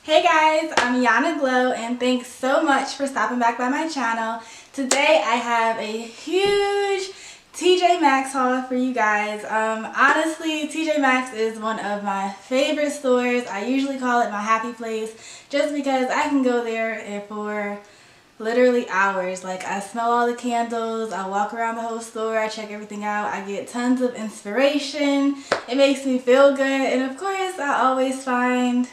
Hey guys, I'm YanaGlo and thanks so much for stopping back by my channel. Today I have a huge TJ Maxx haul for you guys. Honestly, TJ Maxx is one of my favorite stores. I usually call it my happy place just because I can go there for literally hours. Like, I smell all the candles, I walk around the whole store, I check everything out, I get tons of inspiration, it makes me feel good, and of course I always find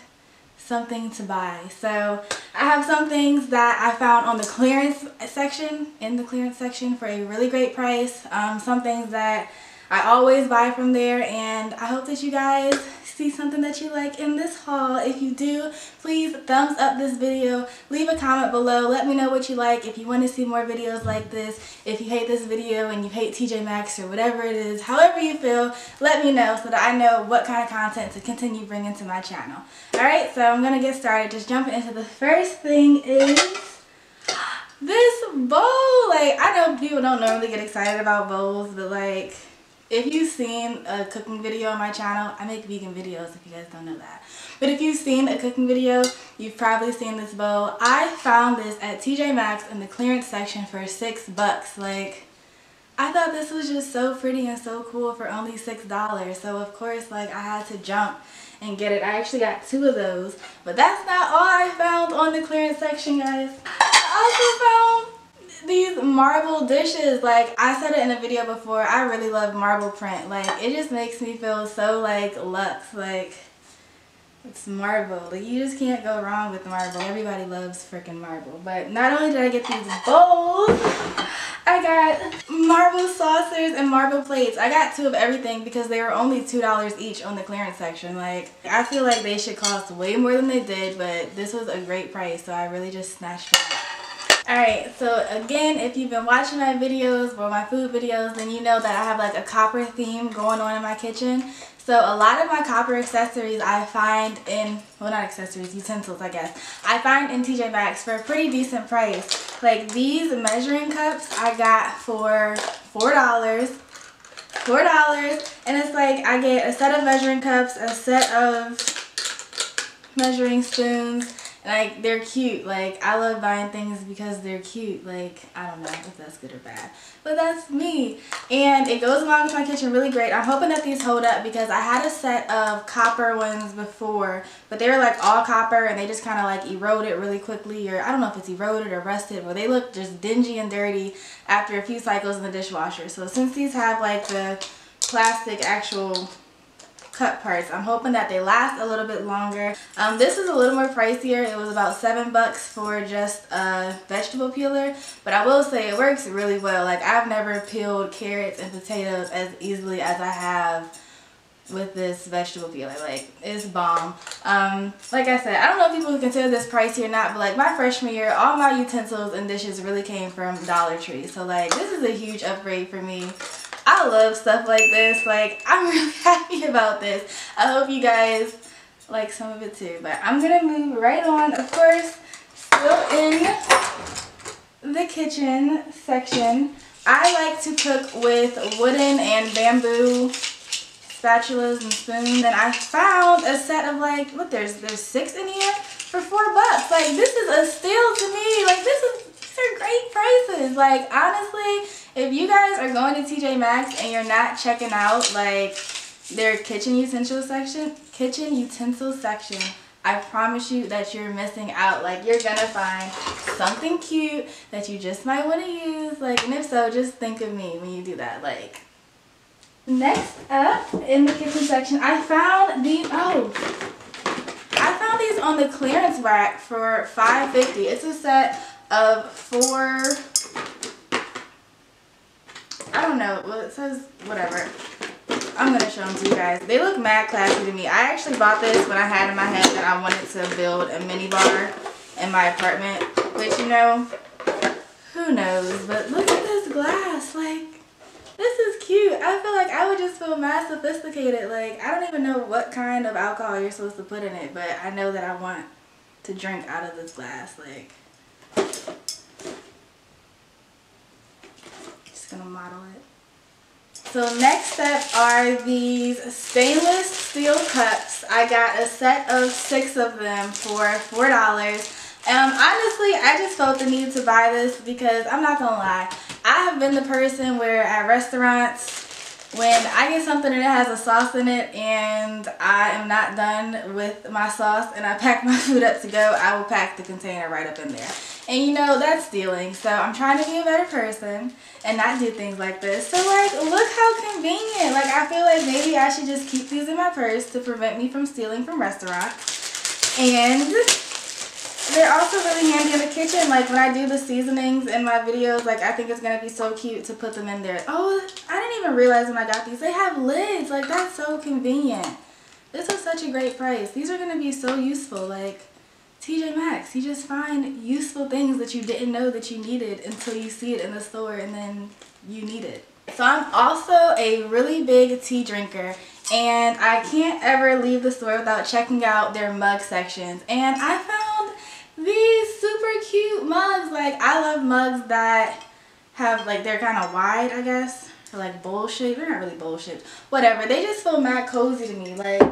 something to buy. So I have some things that I found on the clearance section, for a really great price. Some things that I always buy from there, and I hope that you guys see something that you like in this haul. If you do, please thumbs up this video, leave a comment below, let me know what you like, if you want to see more videos like this. If you hate this video and you hate TJ Maxx or whatever it is, however you feel, let me know so that I know what kind of content to continue bringing to my channel. Alright, so I'm gonna get started. Just jumping into the first thing is this bowl. Like, I know people don't normally get excited about bowls, but like, if you've seen a cooking video on my channel, I make vegan videos if you guys don't know that. But if you've seen a cooking video, you've probably seen this bowl. I found this at TJ Maxx in the clearance section for $6. Like, I thought this was just so pretty and so cool for only $6. So of course, like, I had to jump and get it. I actually got 2 of those. But that's not all I found on the clearance section, guys. I also found these marble dishes. Like, I said it in a video before, I really love marble print. Like, it just makes me feel so like luxe. Like, it's marble. Like, you just can't go wrong with marble. Everybody loves freaking marble. But not only did I get these bowls, I got marble saucers and marble plates. I got 2 of everything because they were only $2 each on the clearance section. Like, I feel like they should cost way more than they did, but this was a great price, so I really just snatched it up. Alright, so again, if you've been watching my videos or my food videos, then you know that I have like a copper theme going on in my kitchen. So a lot of my copper accessories I find in, well, not accessories, utensils I guess, I find in TJ Maxx for a pretty decent price. Like, these measuring cups I got for $4, and it's like I get a set of measuring cups, a set of measuring spoons. Like, they're cute. Like, I love buying things because they're cute. Like, I don't know if that's good or bad, but that's me. And it goes along with my kitchen really great. I'm hoping that these hold up because I had a set of copper ones before, but they were like all copper and they just kind of like eroded really quickly, or I don't know if it's eroded or rusted, but they look just dingy and dirty after a few cycles in the dishwasher. So since these have like the plastic actual cut parts, I'm hoping that they last a little bit longer. This is a little more pricier. It was about $7 for just a vegetable peeler, but I will say it works really well. Like, I've never peeled carrots and potatoes as easily as I have with this vegetable peeler. Like, it's bomb. Like I said, I don't know if people consider this pricey or not, but like, my freshman year, all my utensils and dishes really came from Dollar Tree. So like, this is a huge upgrade for me. I love stuff like this. Like, I'm really happy about this. I hope you guys like some of it too. But I'm gonna move right on. Of course, still in the kitchen section, I like to cook with wooden and bamboo spatulas and spoons. And I found a set of like, look, there's 6 in here for $4. Like, this is a steal to me. Like, these are great prices. Like, honestly, if you guys are going to TJ Maxx and you're not checking out like their kitchen utensil section, I promise you that you're missing out. Like, you're gonna find something cute that you just might want to use. Like, and if so, just think of me when you do that. Like, next up in the kitchen section, I found these on the clearance rack for $5.50. It's a set of 4. I don't know. Well, it says whatever. I'm going to show them to you guys. They look mad classy to me. I actually bought this when I had in my head that I wanted to build a mini bar in my apartment. Which, you know, who knows. But look at this glass. Like, this is cute. I feel like I would just feel mad sophisticated. Like, I don't even know what kind of alcohol you're supposed to put in it. But I know that I want to drink out of this glass. Like, gonna model it. so next up are these stainless steel cups. I got a set of 6 of them for $4. Honestly, I just felt the need to buy this because I'm not gonna lie, I have been the person where at restaurants, when I get something and it has a sauce in it and I am not done with my sauce and I pack my food up to go, I will pack the container right up in there. And you know, that's stealing. So I'm trying to be a better person and not do things like this. So like, look how convenient. Like, I feel like maybe I should just keep these in my purse to prevent me from stealing from restaurants. And they're also really handy in the kitchen. Like when I do the seasonings in my videos, like I think it's going to be so cute to put them in there. Oh, I didn't even realize when I got these, they have lids. Like, that's so convenient. This is such a great price. These are going to be so useful. Like, TJ Maxx, you just find useful things that you didn't know that you needed until you see it in the store and then you need it. So I'm also a really big tea drinker and I can't ever leave the store without checking out their mug sections. And I found these super cute mugs. Like, I love mugs that have, like, they're kind of wide, I guess. Or like bowl shaped. They're not really bowl shaped. Whatever. They just feel mad cozy to me. Like,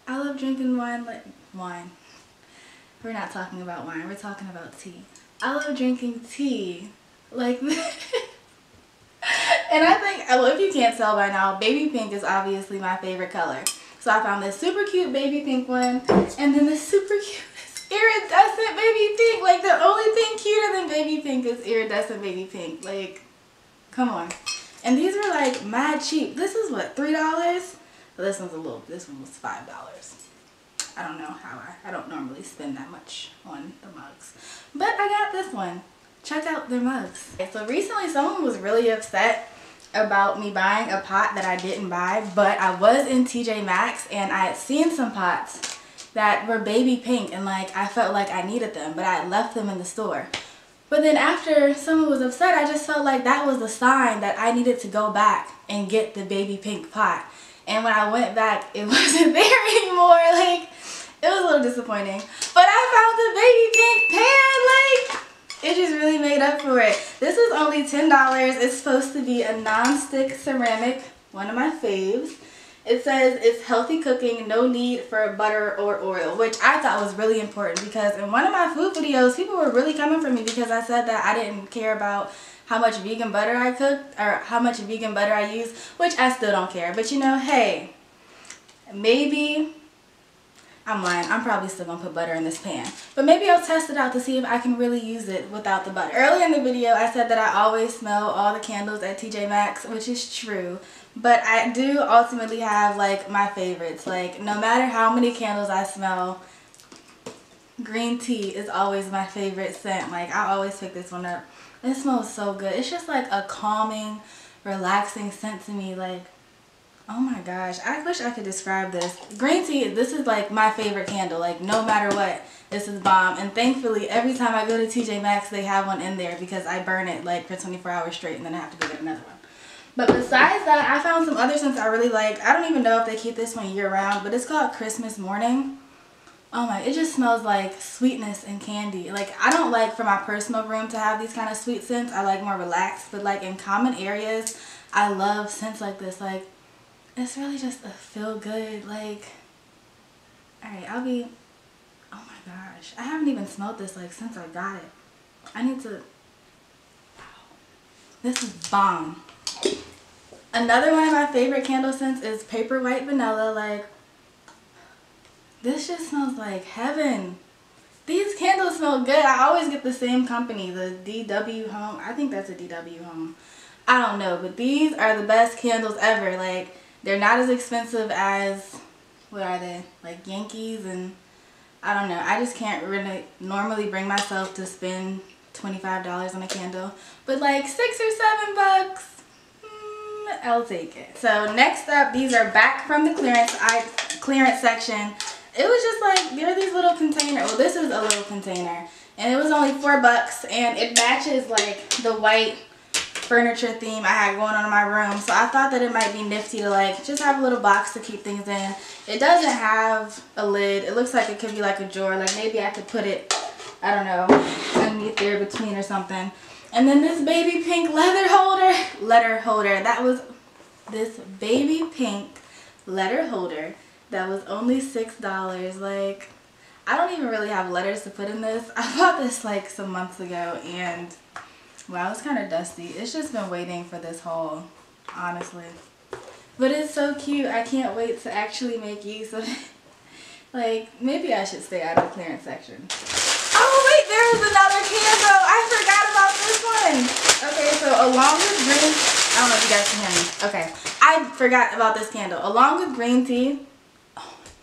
I love drinking wine. Like, wine. We're not talking about wine. We're talking about tea. I love drinking tea like this. And I think, well, if you can't tell by now, baby pink is obviously my favorite color. So I found this super cute baby pink one, and then this super cute iridescent baby pink. Like, the only thing cuter than baby pink is iridescent baby pink. Like, come on. And these were like mad cheap. This is what, $3? Well, this one was $5. I don't know how I don't normally spend that much on the mugs. But I got this one. Check out their mugs. Okay, so recently someone was really upset about me buying a pot that I didn't buy, but I was in TJ Maxx and I had seen some pots that were baby pink and like I felt like I needed them, but I had left them in the store. But then after someone was upset, I just felt like that was the sign that I needed to go back and get the baby pink pot. And when I went back, it wasn't there anymore. Like, it was a little disappointing. But I found the baby pink pan. Like, it just really made up for it. This is only $10. It's supposed to be a non-stick ceramic, one of my faves. It says it's healthy cooking, no need for butter or oil, which I thought was really important because in one of my food videos, people were really coming for me because I said that I didn't care about how much vegan butter I cooked or how much vegan butter I use, which I still don't care. But you know, hey, maybe, I'm lying, I'm probably still gonna put butter in this pan. But maybe I'll test it out to see if I can really use it without the butter. Earlier in the video, I said that I always smell all the candles at TJ Maxx, which is true. But I do ultimately have like my favorites. Like, no matter how many candles I smell, green tea is always my favorite scent. Like, I always pick this one up. It smells so good. It's just like a calming, relaxing scent to me. Like, oh my gosh, I wish I could describe this. Green tea, this is like my favorite candle. Like, no matter what, this is bomb. And thankfully, every time I go to TJ Maxx, they have one in there because I burn it like for 24 hours straight and then I have to go get another one. But besides that, I found some other scents I really like. I don't even know if they keep this one year round, but it's called Christmas Morning. Oh my, it just smells like sweetness and candy. Like, I don't like for my personal room to have these kind of sweet scents. I like more relaxed, but like in common areas, I love scents like this. Like, it's really just a feel good, like, alright, oh my gosh, I haven't even smelled this like since I got it. I need to, this is bomb. Another one of my favorite candle scents is Paper White Vanilla. Like, this just smells like heaven. These candles smell good. I always get the same company, the DW Home. I think that's a DW Home. I don't know, but these are the best candles ever. Like, they're not as expensive as, what are they, like Yankees, and I don't know. I just can't really normally bring myself to spend $25 on a candle. But like $6 or $7, I'll take it. So next up, these are back from the clearance section. It was just like, there are these little containers. Well, this is a little container. And it was only $4 and it matches like the white furniture theme I had going on in my room. So I thought that it might be nifty to like just have a little box to keep things in. It doesn't have a lid. It looks like it could be like a drawer. Like maybe I could put it, I don't know, underneath there between or something. And then this baby pink letter holder. That was this baby pink letter holder that was only $6. Like, I don't even really have letters to put in this. I bought this like some months ago and wow, it's kind of dusty. It's just been waiting for this haul, honestly. But it's so cute. I can't wait to actually make use of it. Like, maybe I should stay out of the clearance section. Oh wait, there was another candle. I forgot about this one. Okay, so along with green, I don't know if you guys can hear me. Okay, I forgot about this candle. Along with green tea,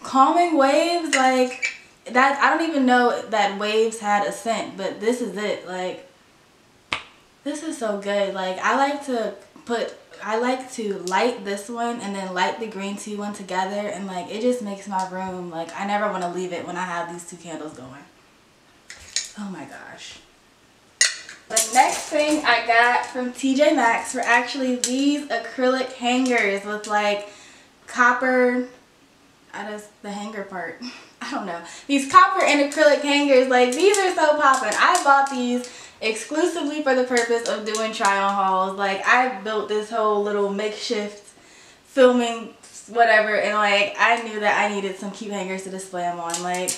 calming waves, like that. I don't even know that waves had a scent, but this is it. Like, this is so good. Like, I like to light this one and then light the green tea one together, and like it just makes my room, like, I never want to leave it when I have these two candles going. Oh my gosh. The next thing I got from TJ Maxx were actually these acrylic hangers with like copper, the hanger part, I don't know. These copper and acrylic hangers, like these are so poppin'. I bought these exclusively for the purpose of doing try on hauls. Like, I built this whole little makeshift filming whatever, and like I knew that I needed some cute hangers to display them on. Like,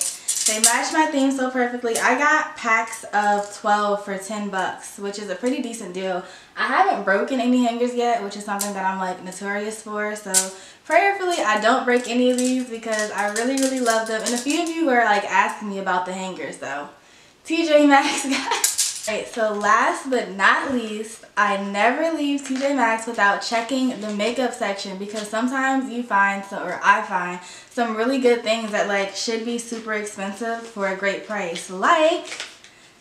they match my theme so perfectly. I got packs of 12 for $10, which is a pretty decent deal. I haven't broken any hangers yet, which is something that I'm like notorious for. So prayerfully I don't break any of these because I really love them. And a few of you were like asking me about the hangers though. TJ Maxx, guys. Alright, so last but not least, I never leave TJ Maxx without checking the makeup section, because sometimes you find, or I find, some really good things that like should be super expensive for a great price. Like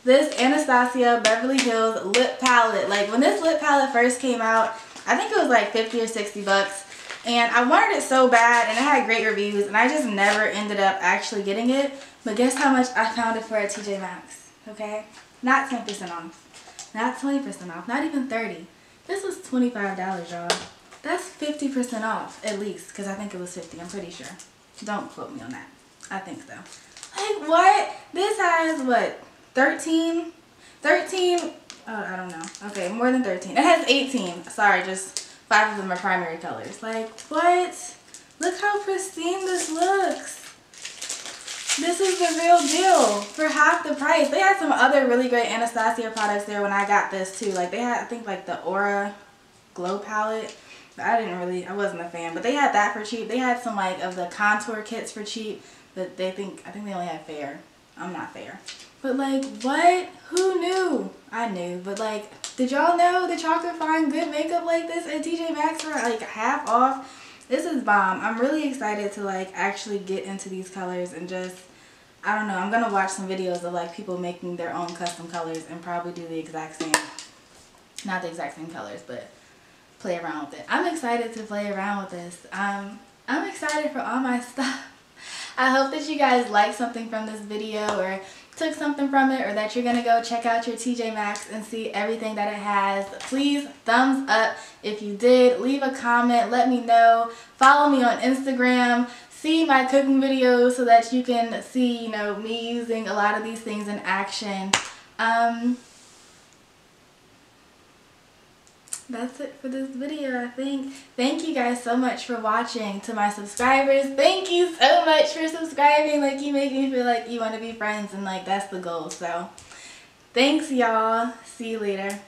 this Anastasia Beverly Hills lip palette. Like, when this lip palette first came out, I think it was like 50 or 60 bucks. And I wanted it so bad, and it had great reviews, and I just never ended up actually getting it. But guess how much I found it for at TJ Maxx, okay? Not 10% off, not 20% off, not even 30. This was $25, y'all. That's 50% off, at least, because I think it was 50, I'm pretty sure. Don't quote me on that. I think so. Like, what? This has, what, 13? 13? Oh, I don't know. Okay, more than 13. It has 18. Sorry, just 5 of them are primary colors. Like, what? Look how pristine this looks. This is the real deal for half the price. They had some other really great Anastasia products there when I got this too. Like, they had, I think, like the Aura Glow palette. But I wasn't a fan. But they had that for cheap. They had some like of the contour kits for cheap. But I think they only had fair. I'm not fair. But like, what? Who knew? I knew. But like, did y'all know that y'all could find good makeup like this at TJ Maxx for like half off? This is bomb. I'm really excited to like actually get into these colors and just, I don't know, I'm going to watch some videos of like people making their own custom colors and probably do the exact same, not the exact same colors, but play around with it. I'm excited to play around with this. I'm excited for all my stuff. I hope that you guys liked something from this video or took something from it, or that you're gonna go check out your TJ Maxx and see everything that it has. Please thumbs up if you did. Leave a comment, let me know. Follow me on Instagram. See my cooking videos so that you can see, you know, me using a lot of these things in action. That's it for this video, I think. Thank you guys so much for watching. To my subscribers, thank you so much for subscribing. Like, you make me feel like you want to be friends, and like that's the goal. So thanks, y'all. See you later.